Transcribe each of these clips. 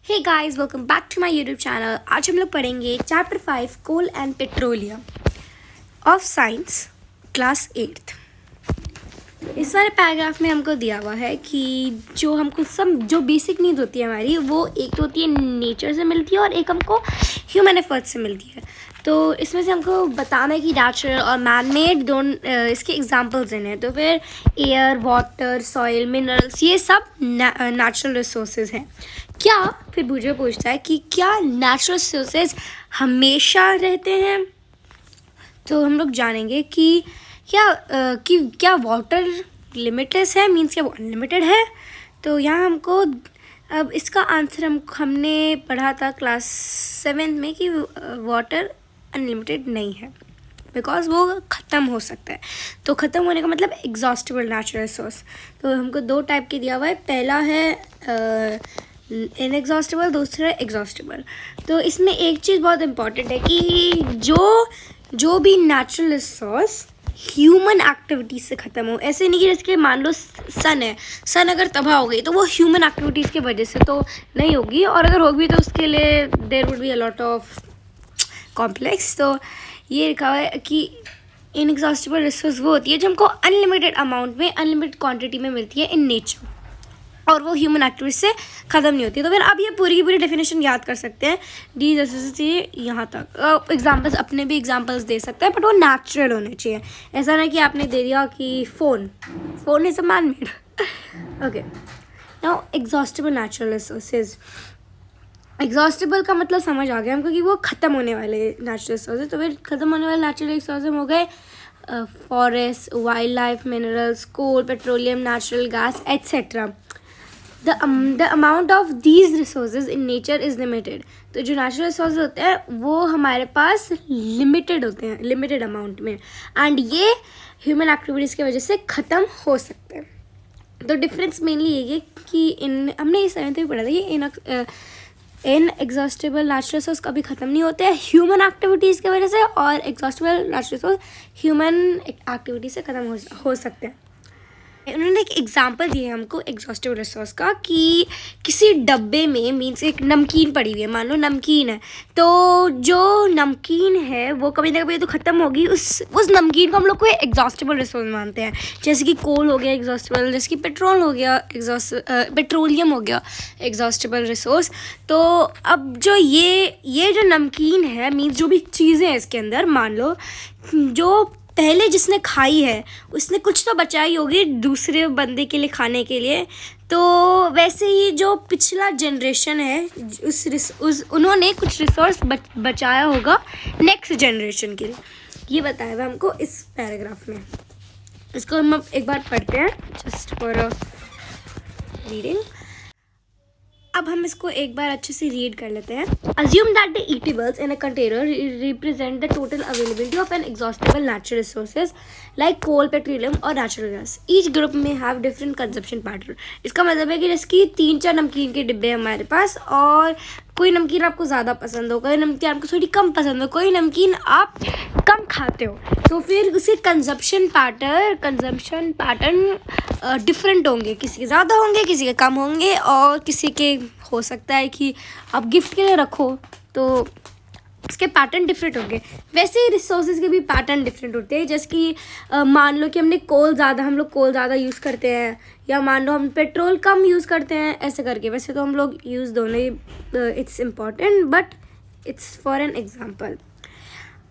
Hey guys, welcome back to my YouTube channel. आज हम लोग पढ़ेंगे chapter 5 coal and petroleum of science class 8th। इस वाले पैराग्राफ में हमको दिया हुआ है कि जो हमको सब जो बेसिक नीड होती है हमारी, वो एक तो होती है नेचर से मिलती है और एक हमको ह्यूमन एफर्ट से मिलती है। तो इसमें से हमको बताना है कि नेचुरल और मैन मेड दोनों इसके एग्जांपल्स हैं। तो फिर एयर, वाटर, सॉइल, मिनरल्स, ये सब नेचुरल रिसोर्सेज हैं। क्या फिर मुझे पूछता है कि क्या नेचुरल रिसोर्सेज हमेशा रहते हैं? तो हम लोग जानेंगे कि क्या वाटर लिमिटलेस है, मीन्स क्या वो अनलिमिटेड है? तो यहाँ हमको अब इसका आंसर हमने पढ़ा था क्लास 7 में कि वाटर अनलिमिटेड नहीं है, बिकॉज वो ख़त्म हो सकता है। तो ख़त्म होने का मतलब एग्जॉस्टिबल नेचुरल रिसोर्स। तो हमको दो टाइप के दिया हुआ है, पहला है इनएग्जॉस्टिबल, दूसरा है एग्जॉस्टिबल। तो इसमें एक चीज़ बहुत इम्पॉर्टेंट है कि जो भी नेचुरल रिसोर्स ह्यूमन एक्टिविटीज़ से ख़त्म हो। ऐसे नहीं कि जैसे मान लो सन है, सन अगर तबाह हो गई तो वो ह्यूमन एक्टिविटीज़ की वजह से तो नहीं होगी, और अगर होगी तो उसके लिए there would be a lot of complex. तो ये लिखा हुआ है कि इनएग्जॉस्टिबल रिसोर्स वो होती है जो हमको अनलिमिटेड अमाउंट में, अनलिमिटेड क्वांटिटी में मिलती है इन नेचर, और वो ह्यूमन एक्टिविटी से ख़त्म नहीं होती। तो फिर आप ये पूरी की पूरी डेफिनेशन याद कर सकते हैं डी जैसे से यहाँ तक। एग्जांपल्स अपने भी एग्जांपल्स दे सकते हैं, बट वो नेचुरल होने चाहिए। ऐसा नहीं कि आपने दे दिया कि phone is a man made. Okay, now exhaustible natural resources. Exhaustible का मतलब समझ आ गया हमको कि वो ख़त्म होने वाले नेचुरल रिसोर्सेज। तो फिर ख़त्म होने वाले नेचुरल रिसोर्सेज हो गए forest, wildlife, minerals, coal, petroleum, natural gas, etcetera. The amount of these resources in nature is limited। तो जो नेचुरल रिसोर्स होते हैं वो हमारे पास लिमिटेड होते हैं, लिमिटेड अमाउंट में, एंड ये ह्यूमन एक्टिविटीज़ की वजह से ख़त्म हो सकते हैं। तो डिफरेंस मेनली ये है कि हमने इस 7th में पढ़ा था कि इन एग्जॉस्टिबल नेचुरल रिसोर्स कभी ख़त्म नहीं होते हैं ह्यूमन एक्टिविटीज़ की वजह से, और exhaustible natural resource human activity से ख़त्म हो सकते हैं। उन्होंने एक एग्जांपल दिया है हमको एग्जॉस्टिव रिसोर्स का कि किसी डब्बे में, मीन्स एक नमकीन पड़ी हुई है, मान लो नमकीन है, तो जो नमकीन है वो कभी ना कभी तो ख़त्म होगी। उस नमकीन को हम लोग को एग्जॉस्टिबल रिसोर्स मानते हैं। जैसे कि कोल हो गया एग्जॉस्टिबल, जैसे कि पेट्रोल हो गया पेट्रोलियम हो गया एग्जॉस्टिबल रिसोर्स। तो अब जो ये जो नमकीन है, मीन्स जो भी चीज़ें हैं इसके अंदर, मान लो जो पहले जिसने खाई है उसने कुछ तो बचाई होगी दूसरे बंदे के लिए खाने के लिए। तो वैसे ही जो पिछला जनरेशन है उन्होंने कुछ रिसोर्स बचाया होगा नेक्स्ट जनरेशन के लिए। ये बताया हुआ हमको इस पैराग्राफ में। इसको हम अब एक बार पढ़ते हैं जस्ट फॉर अ रीडिंग। अब हम इसको एक बार अच्छे से रीड कर लेते हैं। Assume that the eatables in a container represent the total availability of an exhaustible natural resources like coal, petroleum और natural gas. Each group may have different consumption pattern. इसका मतलब है कि जैसे कि 3-4 नमकीन के डिब्बे हमारे पास, और कोई नमकीन आपको ज़्यादा पसंद हो, कोई नमकीन आपको थोड़ी कम पसंद हो, कोई नमकीन आप कम खाते हो, तो फिर उसके कंजप्शन पैटर्न डिफरेंट होंगे। किसी के ज़्यादा होंगे, किसी के कम होंगे, और किसी के हो सकता है कि आप गिफ्ट के लिए रखो तो उसके पैटर्न डिफरेंट होंगे। वैसे ही रिसोर्सेज के भी पैटर्न डिफरेंट होते हैं। जैसे कि मान लो कि हम लोग कोल ज़्यादा यूज़ करते हैं, या मान लो हम पेट्रोल कम यूज़ करते हैं, ऐसे करके। वैसे तो हम लोग यूज़ दोनों ही, it's important, but it's for an example.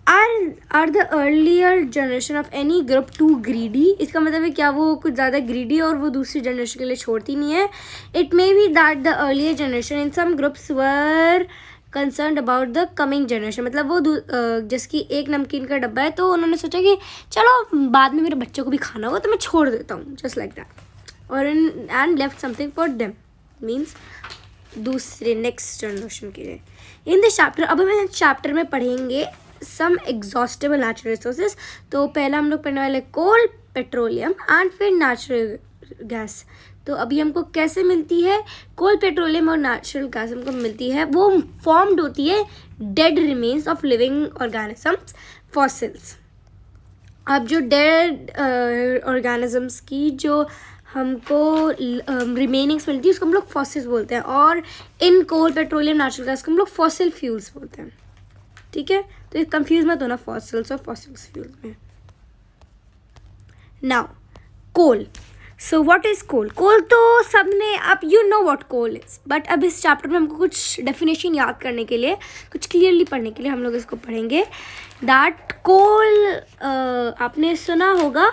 Are the earlier generation of any group too greedy. इसका मतलब है क्या वो कुछ ज़्यादा ग्रीडी और वो दूसरी जनरेशन के लिए छोड़ती नहीं है। It may be that the earlier generation in some groups were concern about the coming generation. मतलब वो जैसे कि एक नमकीन का डब्बा है, तो उन्होंने सोचा कि चलो बाद में मेरे बच्चों को भी खाना होगा तो मैं छोड़ देता हूँ, जस्ट लाइक दैट, और and left something for them, means दूसरे नेक्स्ट जनरेशन के लिए। इन दिस चैप्टर, अब हम इस चैप्टर में पढ़ेंगे सम एग्जॉस्टिबल नेचुरल रिसोर्सेज। तो पहला हम लोग पढ़ने वाले कोल, पेट्रोलियम एंड फिर नेचुरल गैस। तो अभी हमको कैसे मिलती है कोल, पेट्रोलियम और नेचुरल गैस? हमको मिलती है, वो फॉर्म्ड होती है dead remains of living organisms, fossils. अब जो डेड ऑर्गेनिजम्स की जो हमको रिमेनिंग्स मिलती है, उसको हम लोग फॉसिल्स बोलते हैं. और इन कोल, पेट्रोलियम, नेचुरल गैस को हम लोग फॉसिल फ्यूल्स बोलते हैं. ठीक है, तो ये कंफ्यूज मत होना फॉसिल्स और फॉसिल्स फ्यूल्स में. Now coal. So what is coal? Coal तो सबने, आप you know what coal is, but अब इस चैप्टर में हमको कुछ डेफिनेशन याद करने के लिए, कुछ क्लियरली पढ़ने के लिए हम लोग इसको पढ़ेंगे. दैट कोल, आपने सुना होगा,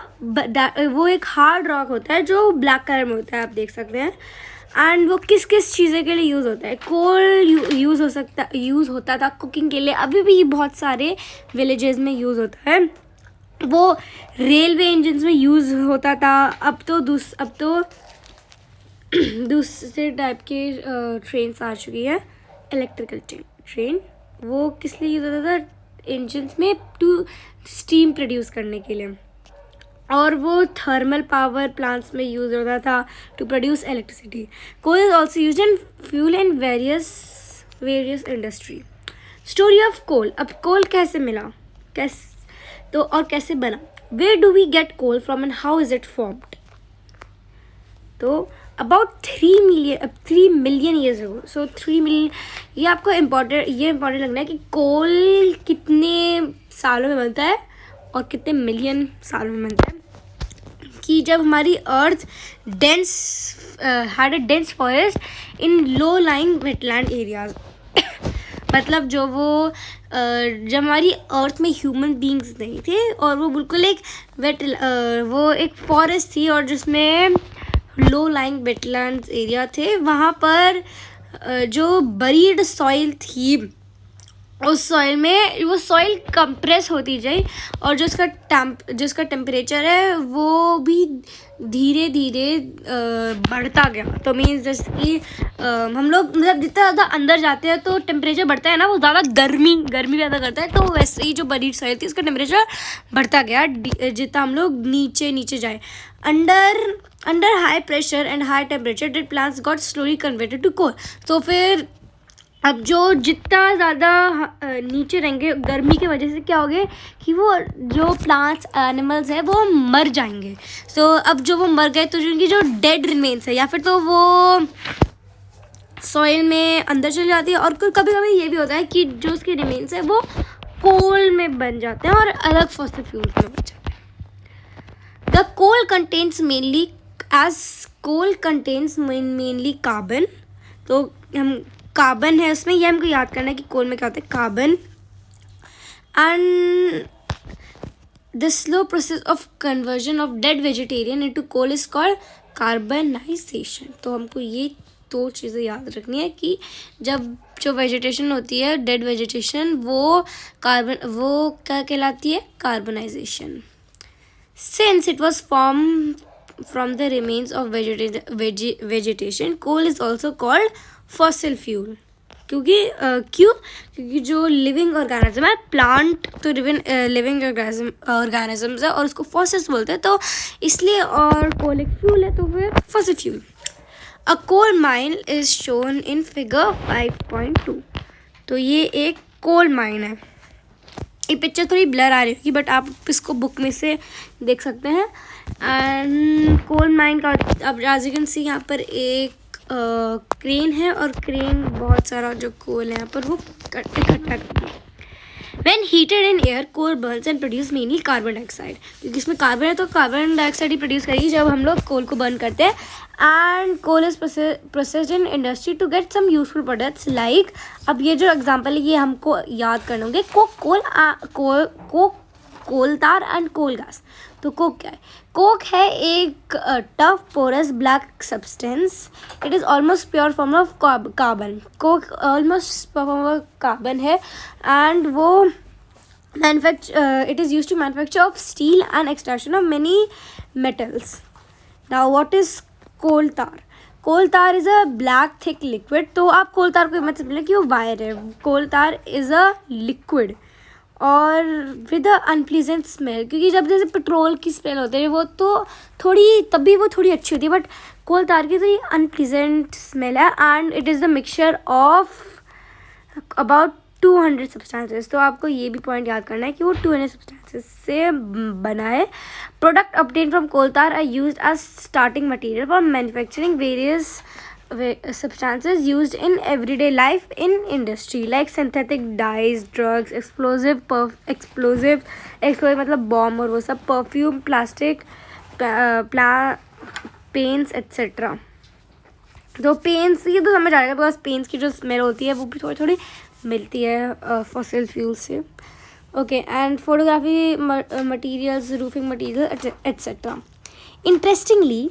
वो एक हार्ड रॉक होता है जो ब्लैक कलर में होता है, आप देख सकते हैं. एंड वो किस किस चीज़ें के लिए यूज़ होता है? कोल यूज़ होता था कुकिंग के लिए, अभी भी बहुत सारे विलेजेस में यूज़ होता है. वो रेलवे इंजन्स में यूज़ होता था. अब तो दूसरे टाइप के ट्रेन्स आ चुकी है, इलेक्ट्रिकल ट्रेन. वो किस लिए यूज़ होता था? इंजन्स में टू स्टीम प्रोड्यूस करने के लिए. और वो थर्मल पावर प्लांट्स में यूज़ होता था to produce electricity. Coal is also use in fuel in various industry. Story of coal. अब कोल कैसे मिला, तो और कैसे बना? Where do we get coal from and how is it formed? तो about 3 million years ago. So 3 million, ये आपको इम्पॉर्टेंट लगना है कि कोल कितने सालों में बनता है और कितने मिलियन सालों में बनता है. कि जब हमारी अर्थ had a dense forest in low lying wetland areas. मतलब जब हमारी अर्थ में ह्यूमन बींग्स नहीं थे और वो बिल्कुल एक वो एक फॉरेस्ट थी, और जिसमें लो लाइंग वेटलैंड्स एरिया थे, वहाँ पर जो बरीड सॉइल थी, उस सॉइल में वो सॉइल कंप्रेस होती जाए, और जो उसका टेम्परेचर है वो भी धीरे धीरे बढ़ता गया. तो मीन्स जैसे कि हम लोग मतलब जितना ज़्यादा अंदर जाते हैं तो टेम्परेचर बढ़ता है ना, वो ज़्यादा गर्मी ज़्यादा करता है. तो वैसे ही जो बरीड सॉइल थी उसका टेम्परेचर बढ़ता गया जितना हम लोग नीचे जाए. Under high pressure and high temperature dead plants got slowly converted to coal. तो फिर अब जितना ज़्यादा नीचे रहेंगे गर्मी की वजह से क्या होगा कि वो जो प्लांट्स एनिमल्स हैं वो मर जाएंगे. तो अब जो वो मर गए तो उनकी जो डेड रिमेन्स है या फिर तो वो सॉइल में अंदर चली जाती है, और कभी कभी ये भी होता है कि जो उसके रिमेन्स है वो कोल में बन जाते हैं और अलग फॉसिल फ्यूल्स में बन जाते हैं. The coal contains mainly carbon. तो हम कार्बन है उसमें, ये हमको याद करना है कि कोल में क्या होता है, carbon. And the slow process of conversion of dead vegetarian into coal is called carbonisation. तो हमको ये 2 चीज़ें याद रखनी है कि जब जो वेजिटेशन होती है, डेड वेजिटेशन, वो क्या कहलाती है? Carbonisation. Since it was form from the remains of vegetation, coal is also called fossil fuel. क्योंकि जो लिविंग ऑर्गेनिज्म है, प्लांट तो लिविंग ऑर्गेनिजम्स है और उसको फॉसिल्स बोलते हैं, तो इसलिए, और कोल एक फ्यूल है तो फिर fossil fuel. A coal mine is shown in figure 5.2. तो ये एक कोल माइन है. ये पिक्चर थोड़ी ब्लर आ रही होगी बट आप इसको बुक में से देख सकते हैं. एंड कोल माइन का, अब एज यू कैन सी यहाँ पर एक क्रेन है, और क्रेन बहुत सारा जो कोल है यहाँ पर वो इकट्ठा करती है. When heated in air, coal burns and produce mainly carbon dioxide. क्योंकि इसमें कार्बन है तो कार्बन डाइऑक्साइड ही प्रोड्यूस करेगी जब हम लोग कोल को बर्न करते हैं. And coal is processed in industry to get some useful products like, अब ये जो एग्जांपल है ये हमको याद करने होंगे, coal tar and coal gas. तो कोक क्या है? कोक है एक tough porous black substance. It is almost pure form of carbon. Coke almost pure form of carbon है, एंड वो it is used to manufacture of steel and extraction of many metals. Now what is coal tar? Coal tar is a black thick liquid. तो आप कोल तार को मत समझिए कि वो वायर है. कोल तार is a liquid और विद अ अनप्लीजेंट स्मेल. क्योंकि जब जैसे पेट्रोल की स्मेल होती है वो तो थोड़ी अच्छी होती है, बट कोल तार की थोड़ी अनप्लीजेंट स्मेल है. And it is the mixture of about 200 substances. तो आपको ये भी पॉइंट याद करना है कि वो 200 सब्सटेंसेस से बना है। Product obtain from coal tar are used as starting material for manufacturing various substances used in everyday life in industry like synthetic dyes, drugs, explosive मतलब बॉम्ब और वो सब, परफ्यूम, प्लास्टिक, पेंट्स एक्सेट्रा। तो paints ये तो समझ आ जाएगा because paints की जो स्मेल होती है वो भी थोड़ी थोड़ी मिलती है फॉसिल फ्यूल से। Okay, and photography materials, roofing material etcetera. Interestingly,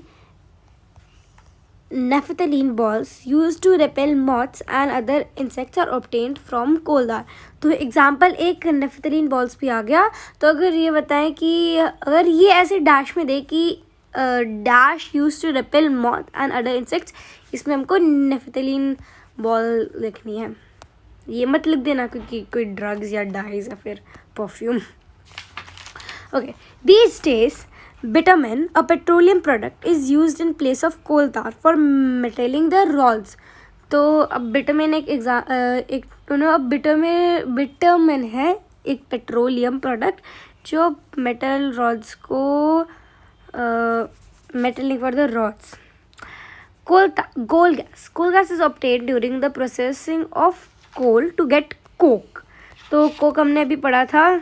naphthalene balls used to repel moths and other insects are obtained from coal tar। तो एग्जाम्पल एक naphthalene balls भी आ गया। तो अगर ये बताएं कि अगर ये ऐसे डैश में दे कि dash use to repel moth and other insects, इसमें हमको naphthalene बॉल लिखनी है। ये मत लिख देना क्योंकि कोई ड्रग्स या डाइज या फिर perfume. Okay, these days bitumen, a petroleum product, is used in place of coal tar for metalling the rods। तो अब बिटमेन अब बिटमेन है एक पेट्रोलियम प्रोडक्ट जो मेटल रॉड्स को metalling for the rods. coal gas is obtained during the processing of coal to get coke। तो Coke हमने अभी पढ़ा था,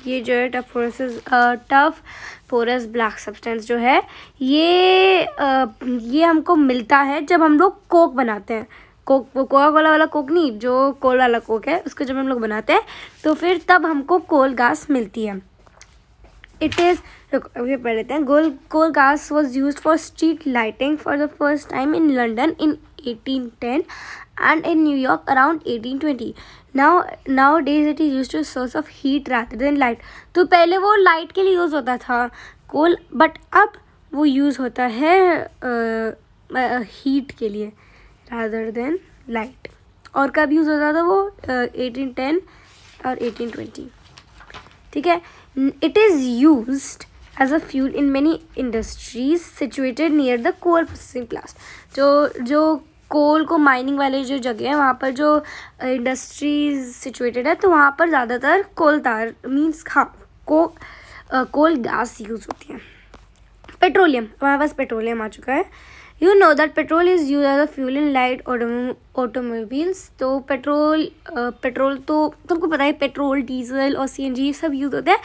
ये जो है टफ पोरस ब्लैक सब्सटेंस जो है ये हमको मिलता है जब हम लोग कोक बनाते हैं। कोका कोला वाला कोक नहीं, जो कोल वाला कोक है उसको जब हम लोग बनाते हैं तो फिर तब हमको कोल गैस मिलती है। इट इज़ अभी पढ़ लेते हैं। Coal gas was use for street lighting for the first time in London in 1810 and in New York around 1820। Nowadays it is used to source of heat rather than light। तो पहले वो light के लिए use होता था कोल, but अब वो use होता है हीट के लिए rather than लाइट। और कब यूज़ होता था वो 1810 और 1820। ठीक है। It is used as a fuel in many industries situated near the coal processing plants। जो कोल को माइनिंग वाले जो जगह है वहाँ पर जो इंडस्ट्रीज सिचुएटेड है तो वहाँ पर ज़्यादातर कोल तार मीन्स कोल गैस यूज़ होती है। पेट्रोलियम, हमारे पास पेट्रोलियम आ चुका है। You know that petrol is use as a fuel in light automobiles. तो पेट्रोल तो तुमको पता है, पेट्रोल, डीजल और सीएनजी सब यूज़ होते हैं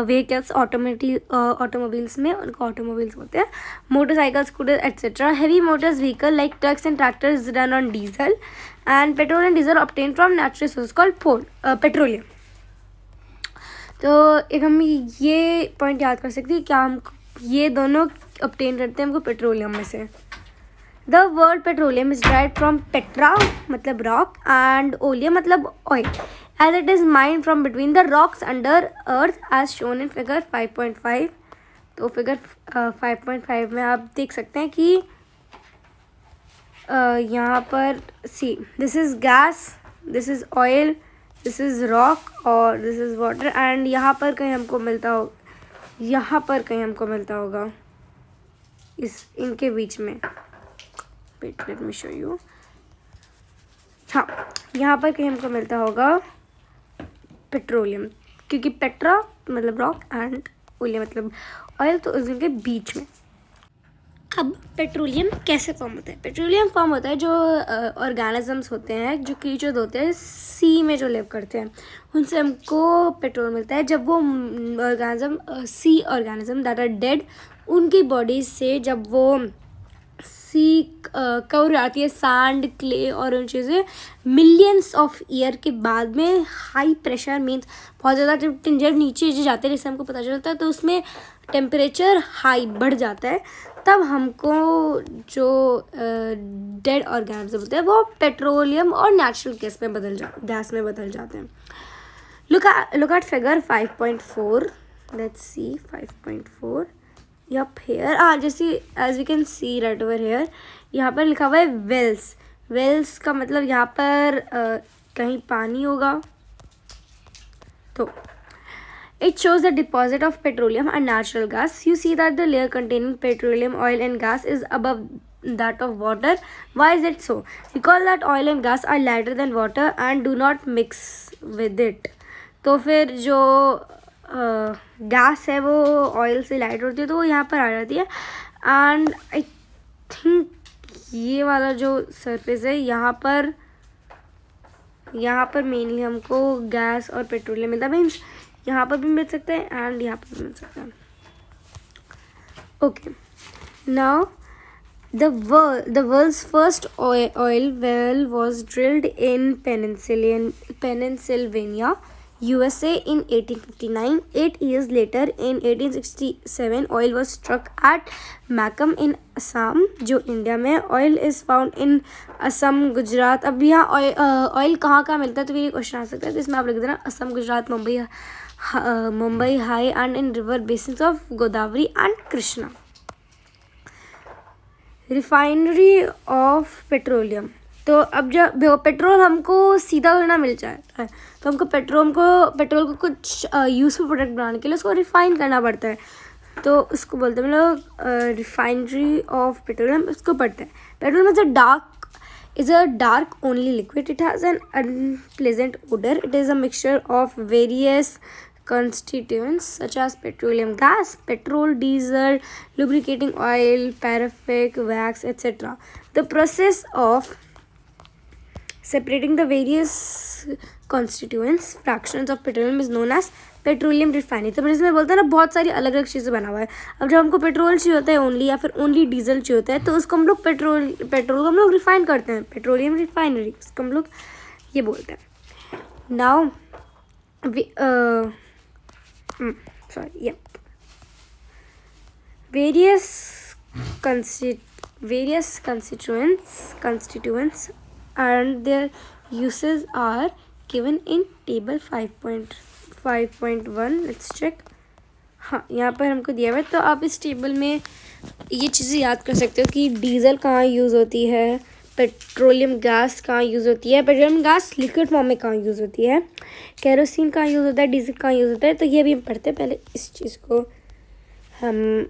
व्हीकल्स ऑटोमोबाइल्स में, उनको ऑटोमोबाइल्स होते हैं। Motorcycle, scooter etcetera. Heavy motors vehicle like trucks and tractors run on diesel and petrol and diesel obtain from natural source called petroleum. तो एक हम ये पॉइंट याद कर सकते हैं, क्या हम ये दोनों ऑब्टेन करते हैं हमको पेट्रोलियम में से। The word petroleum is drive from petra मतलब रॉक एंड ओलियम मतलब oil, as it is mind from between the rocks under earth as shown in figure 5.5। तो फिगर 5.5 में आप देख सकते हैं कि यहाँ पर see this is gas, this is oil, this is rock और दिस इज़ वाटर। एंड यहाँ पर कहीं हमको मिलता होगा इस इनके बीच में। Let me show you. हाँ, यहाँ पर कहीं हमको मिलता होगा पेट्रोलियम, क्योंकि पेट्रा मतलब रॉक एंड ओलियम मतलब ऑयल, तो इनके बीच में। अब पेट्रोलियम कैसे फॉर्म होता है? पेट्रोलियम फॉर्म होता है जो ऑर्गेनिजम्स होते हैं, जो क्रीचर्स होते हैं सी में जो लिव करते हैं, उनसे हमको पेट्रोल मिलता है। जब वो sea organism that are dead, उनकी बॉडी से जब वो सी कवर जाती है सैंड, क्ले और उन चीज़ें, मिलियंस ऑफ ईयर के बाद में हाई प्रेशर मीन्स बहुत ज़्यादा जब नीचे जाते हैं, जैसे हमको पता चलता है, तो उसमें टेम्परेचर हाई बढ़ जाता है, तब हमको जो डेड ऑर्गेनिज्म होते हैं वो पेट्रोलियम और नेचुरल गैस में बदल जाते हैं। Look at figure 5.4। Let's see 5.4। Yup here जैसे as we can see right over here, यहाँ पर लिखा हुआ है वेल्स। वेल्स का मतलब यहाँ पर कहीं पानी होगा। तो it shows the deposit of petroleum and natural gas. You see that the layer containing petroleum, oil and gas is above that of water. Why is it so? Because that oil and gas are lighter than water and do not mix with it. तो फिर जो gas है वो oil से light होती है तो वो यहाँ पर आ जाती है. एंड आई थिंक ये वाला जो सरफेस है यहाँ पर मेनली हमको गैस और पेट्रोलियम मिलता है. मीन्स यहाँ पर भी मिल सकता है एंड यहाँ पर भी मिल सकता है. Okay, now the world's first oil well was drilled in Pennsylvania, USA in 1859. 8 years later, in 1867, oil was struck at Makam in Assam, जो इंडिया में. Oil is found in Assam, Gujarat. अब यहाँ ऑयल कहाँ मिलता है तो ये क्वेश्चन आ सकता है. तो इसमें आप लिख देना Assam, Gujarat, Mumbai high and in river basins of Godavari and Krishna. Refinery of petroleum. तो अब जब पेट्रोल हमको सीधा थोड़ा मिल जाता है तो हमको पेट्रोल को कुछ यूजफुल प्रोडक्ट बनाने के लिए उसको रिफाइन करना पड़ता है. तो उसको बोलते हैं हम लोग रिफाइनरी ऑफ पेट्रोलियम. उसको पढ़ते हैं. Petrol is a dark only liquid. It has an unpleasant odor. It is a mixture of various constituents such as petroleum gas, petrol, diesel, lubricating oil, paraffin, wax, etc. The process of separating the various constituents fractions of petroleum is known as petroleum refinery. तो इसमें बोलते हैं ना बहुत सारी अलग अलग चीज़ें बना हुआ है. अब जब हमको पेट्रोल चाहिए होता है ओनली या फिर ओनली डीजल चाहिए होता है तो उसको हम लोग पेट्रोल को हम लोग रिफाइन करते हैं. पेट्रोलियम रिफाइनरी उसको हम लोग ये बोलते हैं. Now various constituents and their uses are given in table 5.1. Let's check. हाँ, यहाँ पर हमको दिया हुआ है. तो आप इस टेबल में ये चीज़ें याद कर सकते हो कि डीजल कहाँ यूज़ होती है, पेट्रोलियम गैस कहाँ यूज़ होती है, पेट्रोलियम गैस लिक्विड फॉर्म में कहाँ यूज़ होती है, केरोसिन कहाँ यूज़ होता है, डीजल कहाँ यूज़ होता है. तो ये भी हम पढ़ते हैं. पहले इस चीज़ को हम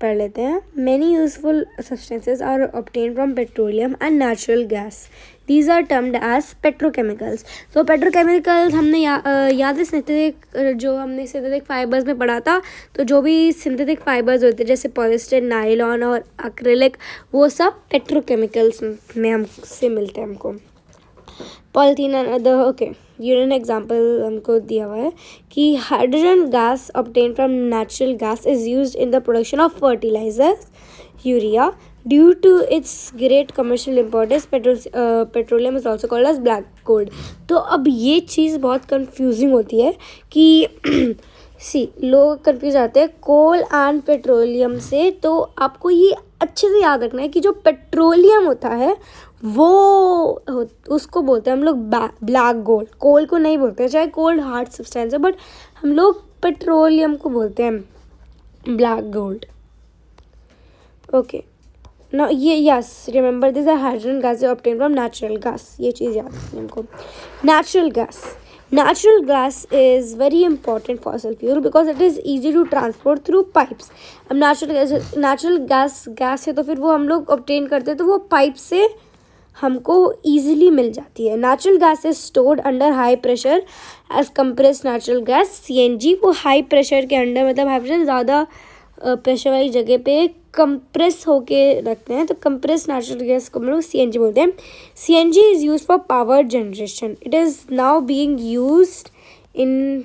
पढ़ लेते हैं. Many useful substances are obtain from petroleum and natural gas. These are termed as petrochemicals. तो पेट्रोकेमिकल्स हमने याद है जो हमने सिंथेटिक फाइबर्स में पढ़ा था. तो जो भी सिंथेटिक फाइबर्स होते हैं जैसे पॉलिस्टर, नायलॉन और एक्रिलिक वो सब पेट्रोकेमिकल्स में हमसे मिलते हैं हमको. Polythene and other. Okay, union example हमको दिया हुआ है कि hydrogen gas obtain from natural gas is used in the production of fertilisers, urea. Due to its great commercial importance, petroleum is also called as black gold. तो अब ये चीज़ बहुत confusing होती है कि लोग कंफ्यूज आते हैं कोल एंड पेट्रोलियम से. तो आपको ये अच्छे से याद रखना है कि जो पेट्रोलियम होता है वो उसको बोलते हैं हम लोग ब्लैक गोल्ड. कोल को नहीं बोलते हैं, चाहे कोल हार्ड सब्सटेंस है, बट हम लोग पेट्रोलियम को बोलते हैं black gold. Okay, Now, yes, remember this is hydrogen gas is obtained from natural gas. ये चीज़ याद रखनी हमको. Natural gas is very important fossil fuel because it is easy to transport through pipes. अब natural gas है तो फिर वो हम लोग obtain करते हैं तो वो पाइप से हमको easily मिल जाती है. Natural gas is stored under high pressure as compressed natural gas. CNG वो high pressure के अंडर मतलब high pressure ज़्यादा प्रेशर वाली जगह पे कंप्रेस होके रखते हैं. तो कंप्रेस नेचुरल गैस को हम लोग CNG बोलते हैं. CNG is use for power generation. It is now being used in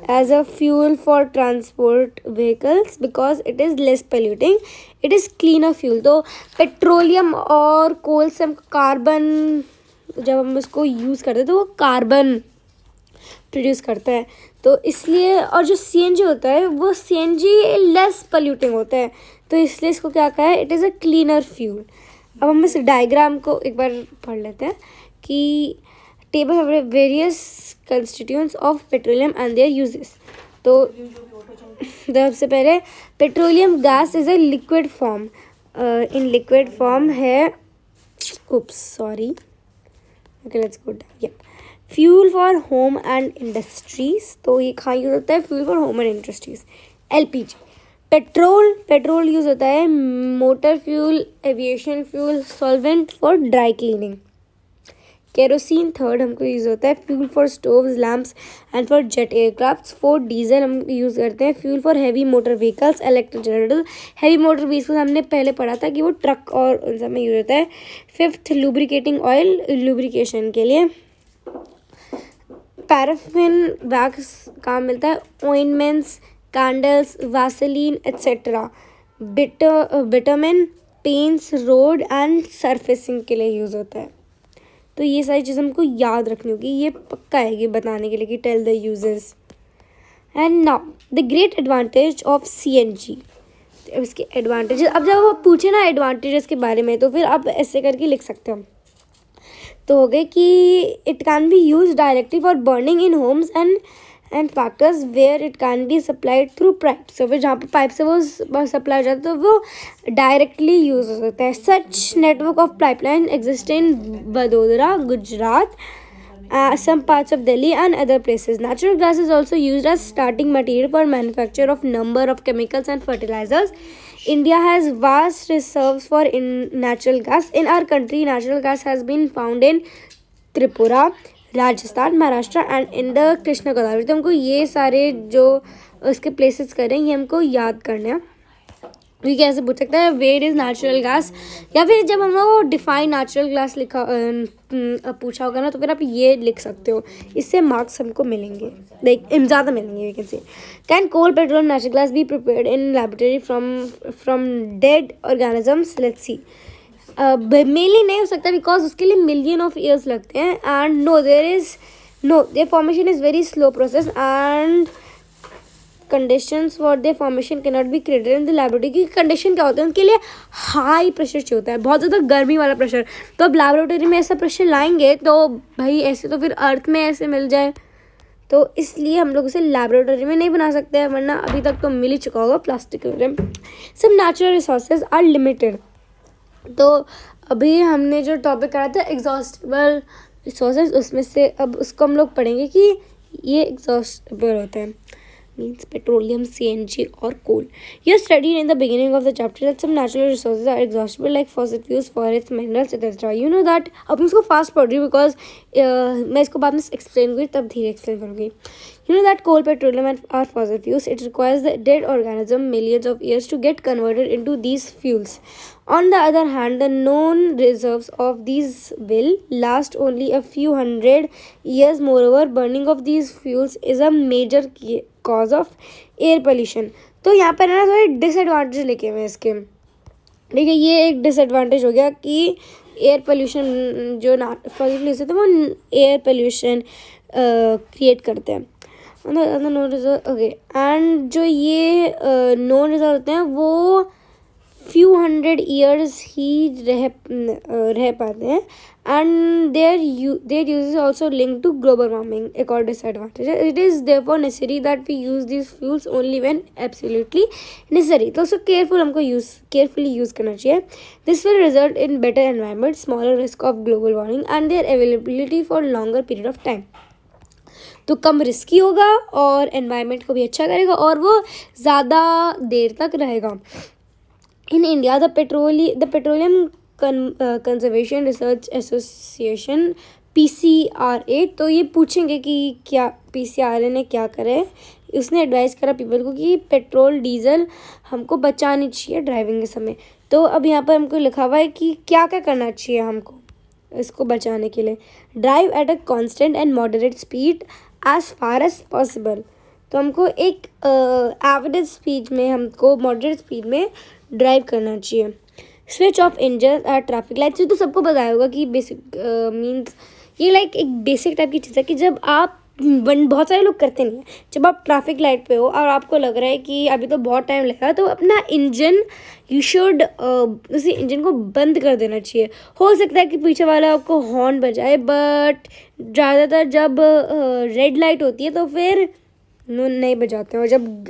as a fuel for transport vehicles because it is less polluting. It is cleaner fuel. तो petroleum और coal से हम carbon जब हम उसको use करते हैं तो वो कार्बन प्रोड्यूस करता है. तो इसलिए और जो CNG होता है वो CNG लेस पोल्यूटिंग होता है. तो इसलिए इसको क्या कहा है, it is a cleaner fuel. अब हम इस डायग्राम को एक बार पढ़ लेते हैं कि table of various constituents of petroleum and their uses. तो सबसे पहले petroleum gas is a liquid form. In liquid form है let's go down. Fuel for home and industries. तो ये कहाँ यूज़ होता है, fuel for home and industries. LPG petrol use होता है motor fuel, aviation fuel, solvent for dry cleaning. Kerosene third हमको use होता है fuel for stoves, lamps and for jet aircraft. Fourth diesel हम यूज़ करते हैं fuel for heavy motor vehicles, electric generator. Heavy motor vehicles हमने पहले पढ़ा था कि वो ट्रक और उन सब में यूज़ होता है। फिफ्थ लुब्रिकेटिंग ऑयल, लुब्रिकेशन के लिए। पैराफिन वैक्स काम मिलता है ointments, candles, Vaseline etcetera. Vitamin paints, road and surfacing के लिए यूज़ होता है। तो ये सारी चीज़ें हमको याद रखनी होगी, ये पक्का है ये बताने के लिए कि tell the uses. And now the great advantage of CNG। इसके एडवांटेजेस, अब जब वो पूछे ना एडवांटेजेस के बारे में तो फिर आप ऐसे करके लिख सकते हो। तो हो गए कि it can be use directly for burning in homes and factors where it can be supplied through pipe. So फिर जहाँ पर पाइप से वो सप्लाई हो जाता है तो वो डायरेक्टली यूज हो सकता है। Such network of pipeline exist in Vadodara, Gujarat, some parts of Delhi and other places. Natural gas is also used as starting material for manufacture of number of chemicals and fertilizers. India has vast reserves for natural gas. In our country, natural gas has been found in Tripura, Rajasthan, Maharashtra and in the Krishna Godavari. तो हमको ये सारे जो उसके places करें ये हमको याद करने हैं। ये कैसे पूछ सकता है वेयर इज़ नेचुरल गैस, या फिर जब हम लोग डिफाइन नेचुरल गैस लिखा पूछा होगा ना तो फिर आप ये लिख सकते हो, इससे मार्क्स हमको मिलेंगे, लाइक ज़्यादा मिलेंगे। We can say can coal, petrol, natural gas be prepared in laboratory from dead organisms. Let's see. Mainly नहीं हो सकता बिकॉज उसके लिए मिलियन ऑफ ईयर्स लगते हैं and there formation is very slow process and conditions for the formation can not be created in the laboratory. की condition क्या होता है उनके लिए हाई प्रेशर चाहिए होता है, बहुत ज़्यादा गर्मी वाला प्रेशर। तो अब लैबोरेटरी में ऐसा प्रेशर लाएंगे तो भाई ऐसे तो फिर अर्थ में ऐसे मिल जाए, तो इसलिए हम लोग उसे लैबोरेटरी में नहीं बना सकते हैं, वरना अभी तक तो मिल ही चुका होगा प्लास्टिक वगैरह। सब नेचुरल रिसोर्सेज आर लिमिटेड। तो अभी हमने जो टॉपिक करा था एग्जॉस्टेबल रिसोर्सेज, उसमें से अब उसको हम लोग पढ़ेंगे कि ये एग्जॉस्टेबल होता है means petroleum, CNG or coal. You studied in the beginning of the chapter that some natural resources are exhaustible like fossil fuels, forests, minerals, etc. You know that अब इसको fast पढ़ रही हूँ because मैं इसको बाद में explain करूँगी तब धीरे explain करूँगी. You know that coal, petroleum and are fossil fuels. It requires the dead organism millions of years to get converted into these fuels. On the other hand, the known reserves of these will last only a few hundred years. Moreover, burning of these fuels is a major cause of air pollution. तो यहाँ पर ना थोड़े disadvantage लिखे हुए हैं इसके। ठीक है, ये एक डिसएडवांटेज हो गया कि एयर पोल्यूशन जो फॉसिल फ्यूल्स होते हैं वो एयर पोल्यूशन क्रिएट करते हैं। नॉन रिजर्व ओके, एंड जो ये नॉन रिजर्व होते हैं वो फ्यू हंड्रेड ईयर्स ही रह पाते हैं and their use is also link to global warming. एक और डिसएडवांटेज है, it is therefore necessary that we use this fuels only when absolutely necessary. तो उसको केयरफुली यूज़ करना चाहिए। This will result in better environment, smaller risk of global warming and their availability for longer period of time. तो कम risky होगा और environment को भी अच्छा करेगा और वो ज़्यादा देर तक रहेगा। In India, the Petroleum Conservation Research Association PCRA, तो ये पूछेंगे कि क्या PCRA ने क्या करे। उसने एडवाइस करा पीपल को कि पेट्रोल डीजल हमको बचानी चाहिए ड्राइविंग के समय। तो अब यहाँ पर हमको लिखा हुआ है कि क्या क्या करना चाहिए हमको इसको बचाने के लिए। Drive at a constant and moderate speed as far as possible. तो हमको एक एवरेज स्पीड में, हमको मॉडरेट स्पीड में ड्राइव करना चाहिए। स्विच ऑफ इंजन और ट्रैफिक लाइट्स, तो सबको बताया होगा कि बेसिक मीन्स ये लाइक एक बेसिक टाइप की चीज़ है कि जब आप बहुत सारे लोग करते नहीं हैं, जब आप ट्रैफिक लाइट पे हो और आपको लग रहा है कि अभी तो बहुत टाइम लगेगा तो अपना इंजन यू शुड उसी इंजन को बंद कर देना चाहिए। हो सकता है कि पीछे वाला आपको हॉर्न बजाए, बट ज़्यादातर जब रेड लाइट होती है तो फिर नहीं बजाते हैं,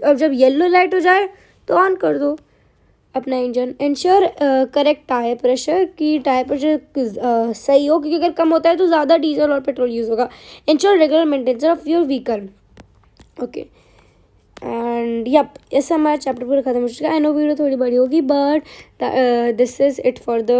और जब येलो लाइट हो जाए तो ऑन कर दो अपना engine. Ensure correct tyre pressure, कि टायर प्रेशर सही हो, क्योंकि अगर कम होता है तो ज़्यादा डीजल और पेट्रोल यूज़ होगा। Ensure regular maintenance of your vehicle. Okay, and yup, इससे हमारा चैप्टर पूरा खत्म हो चुका है। आई नो वीडियो थोड़ी बड़ी होगी, but this is it for the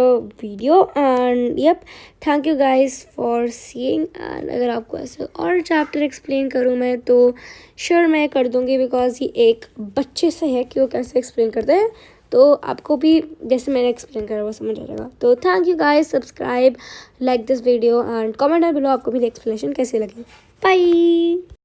video. And yup, thank you guys for seeing. And अगर आपको ऐसे और चैप्टर एक्सप्लेन करूँ मैं तो श्योर मैं कर दूँगी, बिकॉज ये एक बच्चे से है कि वो कैसे एक्सप्लेन करते हैं, तो आपको भी जैसे मैंने एक्सप्लेन करा वो समझ आ जाएगा। तो thank you guys, subscribe, like this video and comment down below आपको भी एक्सप्लेनेशन कैसे लगी। बाय।